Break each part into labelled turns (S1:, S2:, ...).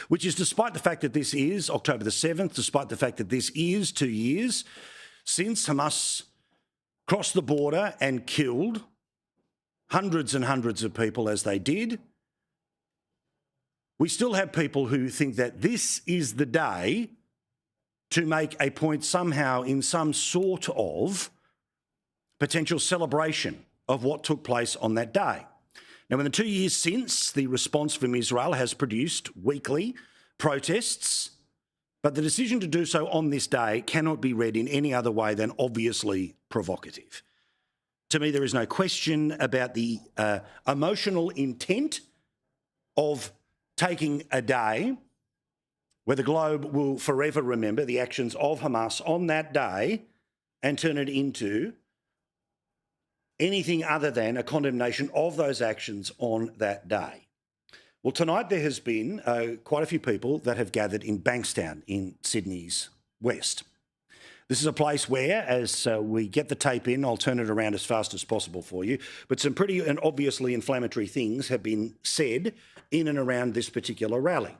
S1: which is despite the fact that this is October the 7th, despite the fact that this is 2 years since Hamas crossed the border and killed hundreds and hundreds of people as they did, we still have people who think that this is the day to make a point somehow in some sort of potential celebration of what took place on that day. Now, in the 2 years since, the response from Israel has produced weekly protests, but the decision to do so on this day cannot be read in any other way than obviously provocative. To me, there is no question about the emotional intent of taking a day where the globe will forever remember the actions of Hamas on that day and turn it into anything other than a condemnation of those actions on that day. Well, tonight there has been quite a few people that have gathered in Bankstown in Sydney's west. This is a place where, as we get the tape in, I'll turn it around as fast as possible for you, but some pretty and obviously inflammatory things have been said in and around this particular rally.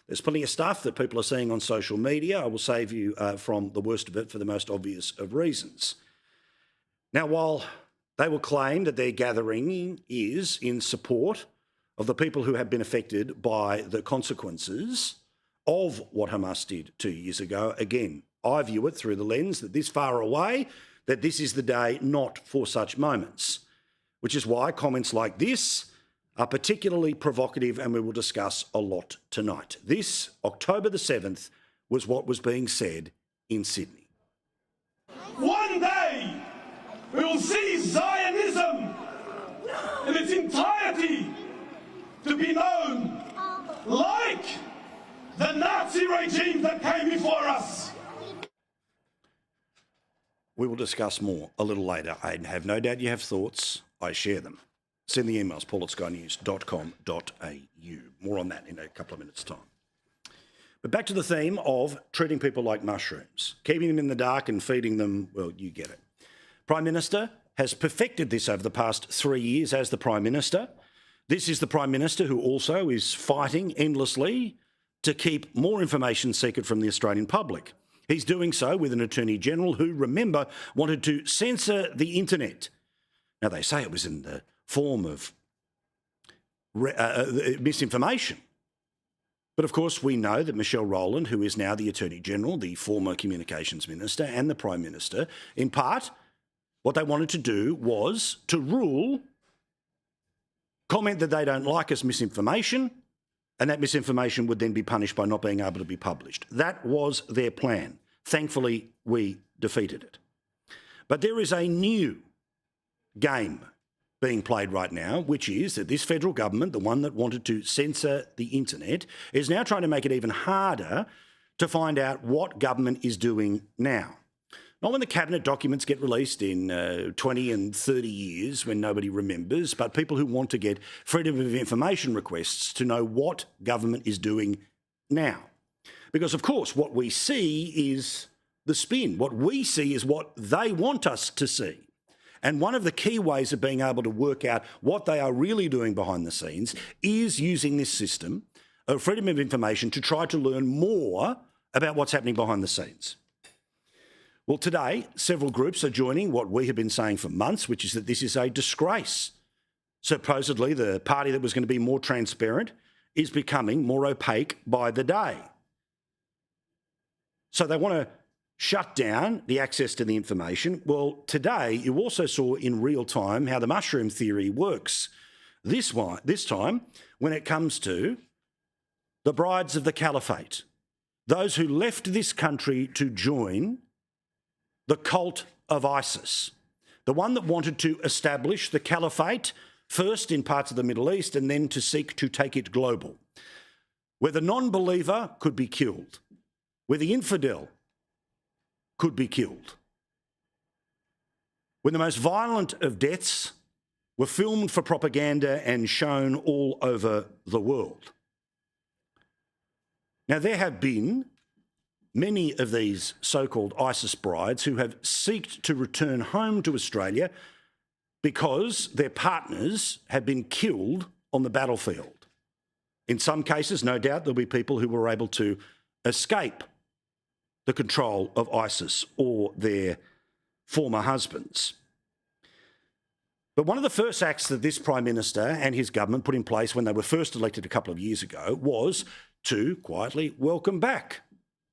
S1: There's plenty of stuff that people are seeing on social media. I will save you from the worst of it for the most obvious of reasons. Now, while they will claim that their gathering is in support of the people who have been affected by the consequences of what Hamas did 2 years ago, again, I view it through the lens that this far away, that this is the day not for such moments, which is why comments like this are particularly provocative, and we will discuss a lot tonight. This, October the 7th, was what was being said in Sydney.
S2: One day we will see Zionism in its entirety to be known like the Nazi regime that came before us.
S1: We will discuss more a little later. I have no doubt you have thoughts. I share them. Send the emails, paul@skynews.com.au. More on that in a couple of minutes' time. But back to the theme of treating people like mushrooms, keeping them in the dark and feeding them, well, you get it. Prime Minister has perfected this over the past 3 years as the Prime Minister. This is the Prime Minister who also is fighting endlessly to keep more information secret from the Australian public. He's doing so with an Attorney General who, remember, wanted to censor the internet. Now, they say it was in the form of misinformation. But of course, we know that Michelle Rowland, who is now the Attorney General, the former Communications Minister and the Prime Minister, in part, what they wanted to do was to rule comment that they don't like as misinformation, and that misinformation would then be punished by not being able to be published. That was their plan. Thankfully, we defeated it. But there is a new game being played right now, which is that this federal government, the one that wanted to censor the internet, is now trying to make it even harder to find out what government is doing now. Not when the cabinet documents get released in 20 and 30 years when nobody remembers, but people who want to get freedom of information requests to know what government is doing now. Because, of course, what we see is the spin. What we see is what they want us to see. And one of the key ways of being able to work out what they are really doing behind the scenes is using this system of freedom of information to try to learn more about what's happening behind the scenes. Well, today, several groups are joining what we have been saying for months, which is that this is a disgrace. Supposedly, the party that was going to be more transparent is becoming more opaque by the day. So they want to shut down the access to the information. Well, today you also saw in real time how the mushroom theory works. This time, when it comes to the brides of the caliphate, those who left this country to join the cult of ISIS, the one that wanted to establish the caliphate first in parts of the Middle East and then to seek to take it global, where the non-believer could be killed, where the infidel could be killed, when the most violent of deaths were filmed for propaganda and shown all over the world. Now, there have been many of these so-called ISIS brides who have sought to return home to Australia because their partners have been killed on the battlefield. In some cases, no doubt, there'll be people who were able to escape the control of ISIS or their former husbands. But one of the first acts that this Prime Minister and his government put in place when they were first elected a couple of years ago was to quietly welcome back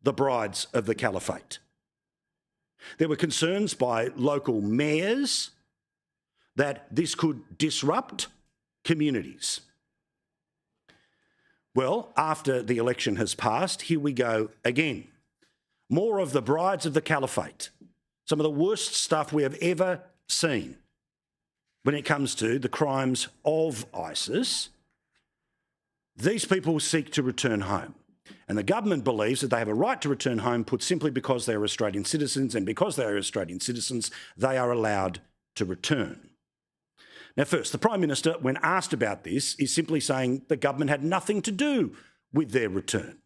S1: the brides of the caliphate. There were concerns by local mayors that this could disrupt communities. Well, after the election has passed, here we go again. More of the brides of the caliphate. Some of the worst stuff we have ever seen when it comes to the crimes of ISIS. These people seek to return home. And the government believes that they have a right to return home, put simply because they are Australian citizens, and because they are Australian citizens, they are allowed to return. Now, first, the Prime Minister, when asked about this, is simply saying the government had nothing to do with their return.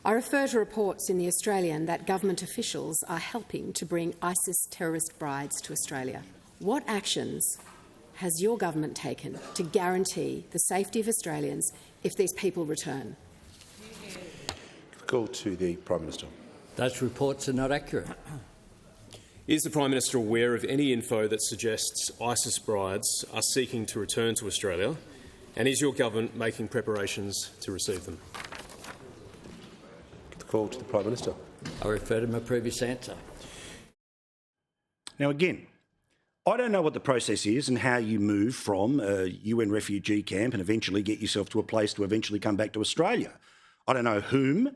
S3: I refer to reports in The Australian that government officials are helping to bring ISIS terrorist brides to Australia. What actions has your government taken to guarantee the safety of Australians if these people return?
S4: Call to the Prime Minister.
S5: Those reports are not accurate.
S6: Is the Prime Minister aware of any info that suggests ISIS brides are seeking to return to Australia, and is your government making preparations to receive them?
S4: Call to the Prime Minister.
S5: I refer to my previous answer.
S1: Now, again, I don't know what the process is and how you move from a UN refugee camp and eventually get yourself to a place to eventually come back to Australia. I don't know whom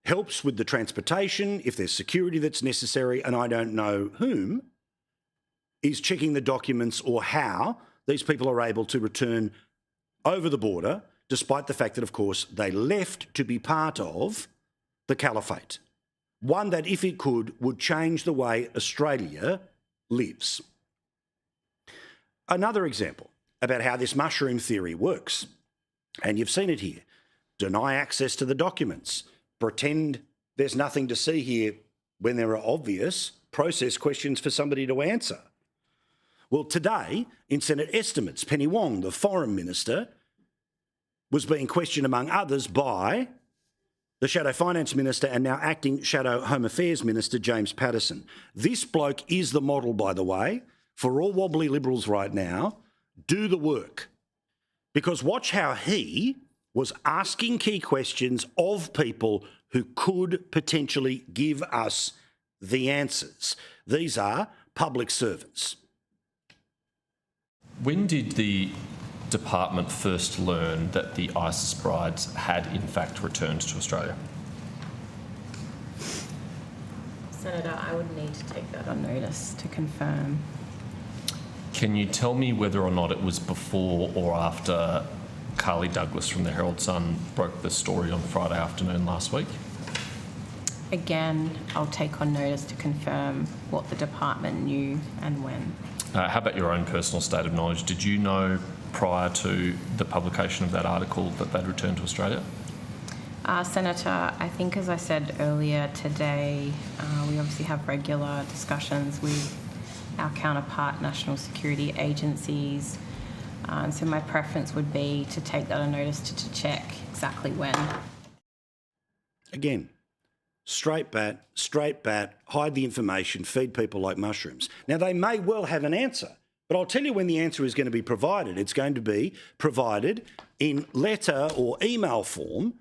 S1: helps with the transportation, if there's security that's necessary, and I don't know whom is checking the documents or how these people are able to return over the border, despite the fact that, of course, they left to be part of the caliphate. One that, if it could, would change the way Australia lives. Another example about how this mushroom theory works, and you've seen it here. Deny access to the documents. Pretend there's nothing to see here when there are obvious process questions for somebody to answer. Well, today, in Senate estimates, Penny Wong, the Foreign Minister, was being questioned, among others, by the Shadow Finance Minister and now acting Shadow Home Affairs Minister, James Patterson. This bloke is the model, by the way, for all wobbly Liberals right now. Do the work. Because watch how he was asking key questions of people who could potentially give us the answers. These are public servants.
S7: When did the department first learn that the ISIS brides had in fact returned to Australia?
S8: Senator, I would need to take that on notice to confirm.
S7: Can you tell me whether or not it was before or after Carly Douglas from the Herald Sun broke the story on Friday afternoon last week?
S8: Again, I'll take on notice to confirm what the department knew and when.
S7: How about your own personal state of knowledge? Did you know prior to the publication of that article that they'd returned to Australia?
S8: Senator, I think as I said earlier today, we obviously have regular discussions with our counterpart national security agencies. And so my preference would be to take that on notice to check exactly when.
S1: Again, straight bat, hide the information, feed people like mushrooms. Now, they may well have an answer, but I'll tell you when the answer is going to be provided. It's going to be provided in letter or email form,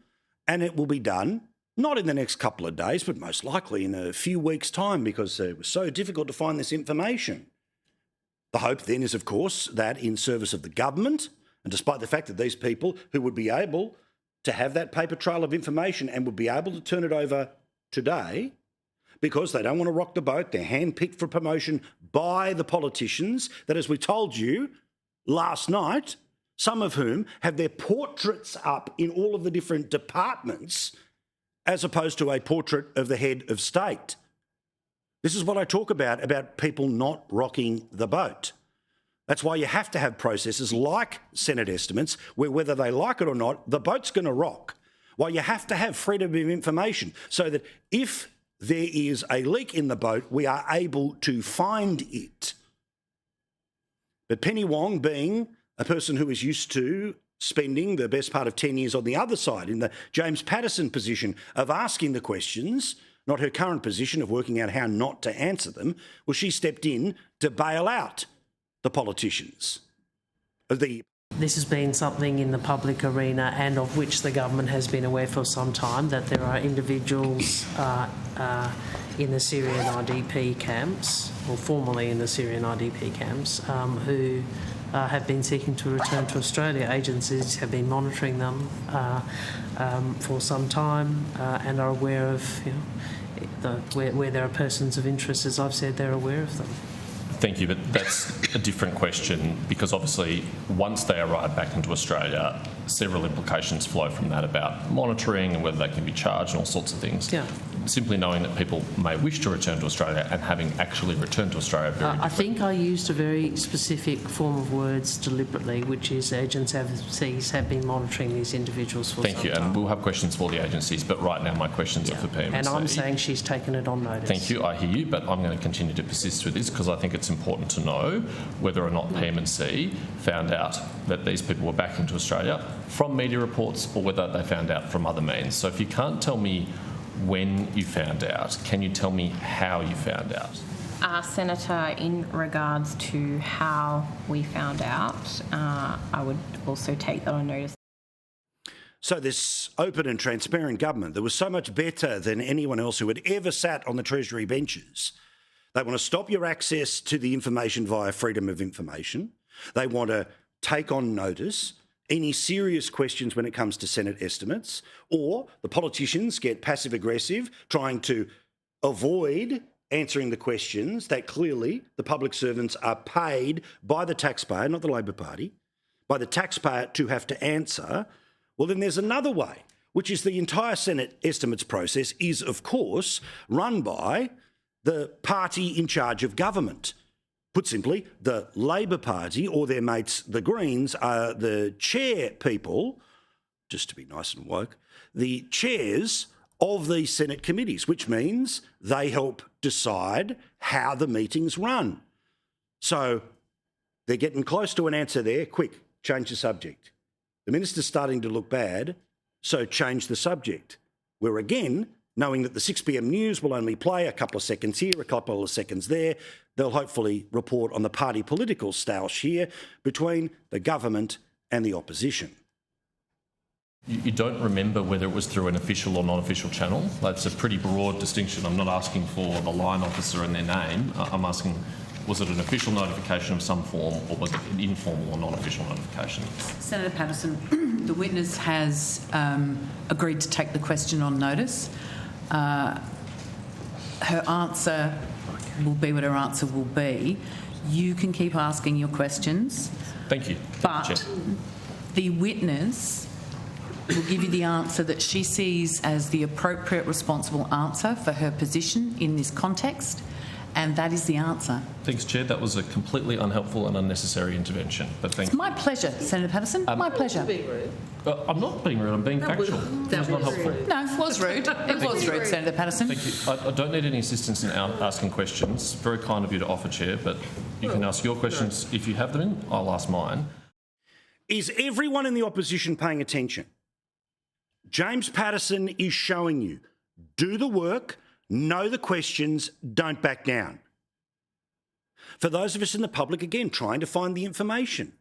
S1: and it will be done not in the next couple of days, but most likely in a few weeks' time, because it was so difficult to find this information. The hope then is, of course, that in service of the government, and despite the fact that these people who would be able to have that paper trail of information and would be able to turn it over today, because they don't want to rock the boat, they're handpicked for promotion by the politicians that, as we told you last night, some of whom have their portraits up in all of the different departments as opposed to a portrait of the head of state. This is what I talk about people not rocking the boat. That's why you have to have processes like Senate estimates, where whether they like it or not, the boat's going to rock. Why you have to have freedom of information so that if there is a leak in the boat, we are able to find it. But Penny Wong, being a person who is used to spending the best part of 10 years on the other side in the James Paterson position of asking the questions, not her current position of working out how not to answer them, well, she stepped in to bail out the politicians.
S9: This has been something in the public arena and of which the government has been aware for some time, that there are individuals in the Syrian IDP camps, or formerly in the Syrian IDP camps, who have been seeking to return to Australia. Agencies have been monitoring them for some time and are aware of, where there are persons of interest, as I've said, they're aware of them.
S7: Thank you, but that's a different question, because obviously once they arrive back into Australia, several implications flow from that about monitoring and whether they can be charged and all sorts of things.
S9: Yeah.
S7: Simply knowing that people may wish to return to Australia and having actually returned to Australia very different.
S9: I think I used a very specific form of words deliberately, which is agencies have been monitoring these individuals for some time.
S7: Thank you, and we'll have questions for the agencies, but right now my questions are for PMC.
S9: And I'm saying she's taken it on notice.
S7: Thank you, I hear you, but I'm going to continue to persist with this because I think it's important to know whether or not PMC found out that these people were back into Australia from media reports or whether they found out from other means. So if you can't tell me when you found out, can you tell me how you found out?
S8: Senator, in regards to how we found out, I would also take that on notice.
S1: So this open and transparent government that was so much better than anyone else who had ever sat on the Treasury benches, they want to stop your access to the information via freedom of information. They want to take on notice any serious questions when it comes to Senate estimates, or the politicians get passive-aggressive trying to avoid answering the questions that clearly the public servants are paid by the taxpayer, not the Labor Party, by the taxpayer to have to answer. Well, then there's another way, which is the entire Senate estimates process is, of course, run by the party in charge of government. Put simply, the Labor Party or their mates, the Greens, are the chair people, just to be nice and woke, the chairs of the Senate committees, which means they help decide how the meetings run. So they're getting close to an answer there. Quick, change the subject. The minister's starting to look bad, so change the subject. We're again, knowing that the 6 p.m. news will only play a couple of seconds here, a couple of seconds there, they'll hopefully report on the party political stoush here between the government and the opposition.
S7: You don't remember whether it was through an official or non-official channel? That's a pretty broad distinction. I'm not asking for the line officer and their name. I'm asking, was it an official notification of some form or was it an informal or non-official notification?
S10: Senator Patterson, the witness has agreed to take the question on notice. Her answer will be what her answer will be. You can keep asking your questions.
S7: Thank you.
S10: But the witness will give you the answer that she sees as the appropriate, responsible answer for her position in this context, and that is the answer.
S7: Thanks, Chair. That was a completely unhelpful and unnecessary intervention. But thank you.
S10: It's my pleasure, Senator Patterson. My pleasure.
S7: I'm not being rude. I'm being factual. That was not helpful.
S10: No, it was rude. It was rude, Senator Patterson.
S7: Thank you. I don't need any assistance in asking questions. Very kind of you to offer, Chair, but you can ask your questions if you have them in. I'll ask mine.
S1: Is everyone in the opposition paying attention? James Paterson is showing you, do the work, know the questions, don't back down. For those of us in the public, again, trying to find the information,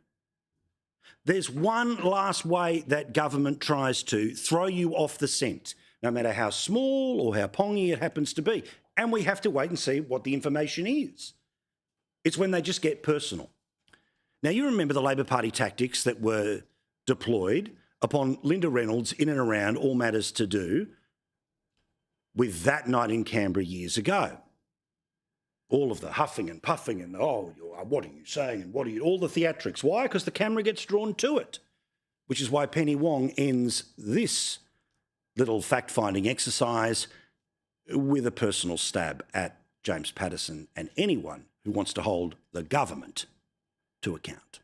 S1: there's one last way that government tries to throw you off the scent, no matter how small or how pongy it happens to be, and we have to wait and see what the information is. It's when they just get personal. Now, you remember the Labor Party tactics that were deployed upon Linda Reynolds in and around All Matters to Do with that night in Canberra years ago. All of the huffing and puffing and, what are you saying and what are you... all the theatrics. Why? Because the camera gets drawn to it, which is why Penny Wong ends this little fact-finding exercise with a personal stab at James Paterson and anyone who wants to hold the government to account.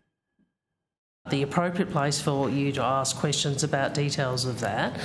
S1: The appropriate place for you to ask questions about details of that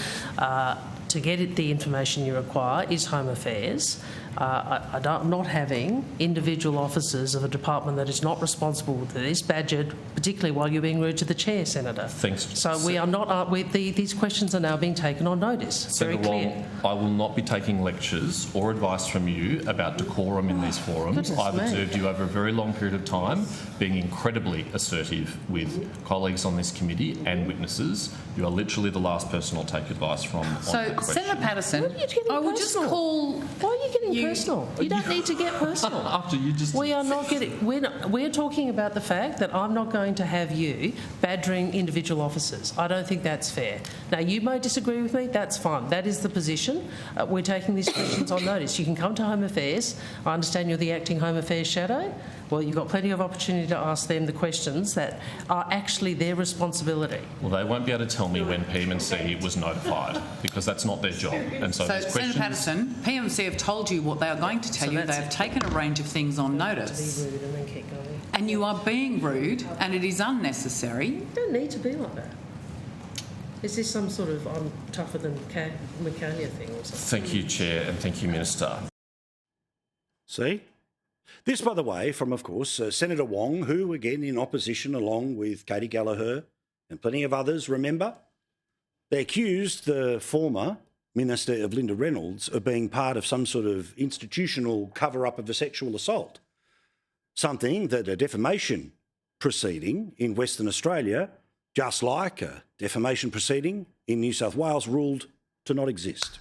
S9: to get the information you require is Home Affairs. Not having individual officers of a department that is not responsible for this badgered, particularly while you're being rude to the chair, Senator.
S7: Thanks.
S9: So we are not. These questions are now being taken on notice.
S7: Senator
S9: Very clear.
S7: Wong, I will not be taking lectures or advice from you about decorum in these forums. I've observed you over a very long period of time being incredibly assertive with colleagues on this committee and witnesses. You are literally the last person I'll take advice from.
S10: So, Senator Patterson, I will just call.
S9: Why are you getting personal? You don't need to get personal.
S7: After you just.
S9: We are not getting. We're talking about the fact that I'm not going to have you badgering individual officers. I don't think that's fair. Now, you may disagree with me. That's fine. That is the position. We're taking these questions on notice. You can come to Home Affairs. I understand you're the acting Home Affairs shadow. Well, you've got plenty of opportunity to ask them the questions that are actually their responsibility.
S7: Well, they won't be able to tell me when PMC was notified because that's not their job. And so these questions...
S10: Senator Patterson, PMC have told you what they are going to tell you. They have taken a range of things on notice. And you are being rude, and it is unnecessary.
S9: You don't need to be like that. Is this some sort of I'm tougher than Michaelia thing or something?
S7: Thank you, Chair, and thank you, Minister.
S1: See? This, by the way, from, of course, Senator Wong, who, again, in opposition along with Katie Gallagher and plenty of others, remember? They accused the former Minister of Linda Reynolds of being part of some sort of institutional cover-up of a sexual assault, something that a defamation proceeding in Western Australia, just like a defamation proceeding in New South Wales, ruled to not exist.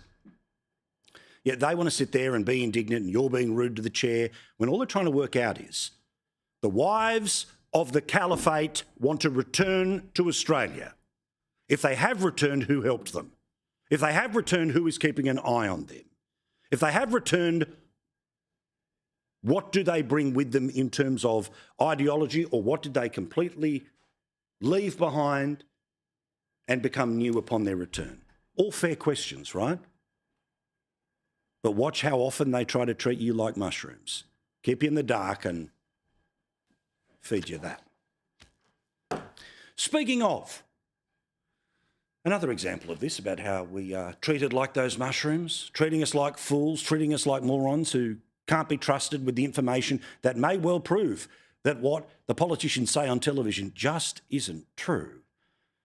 S1: Yet they want to sit there and be indignant and you're being rude to the chair when all they're trying to work out is the wives of the caliphate want to return to Australia. If they have returned, who helped them? If they have returned, who is keeping an eye on them? If they have returned, what do they bring with them in terms of ideology, or what did they completely leave behind and become new upon their return? All fair questions, right? But watch how often they try to treat you like mushrooms, keep you in the dark and feed you that. Speaking of, another example of this about how we are treated like those mushrooms, treating us like fools, treating us like morons who can't be trusted with the information that may well prove that what the politicians say on television just isn't true.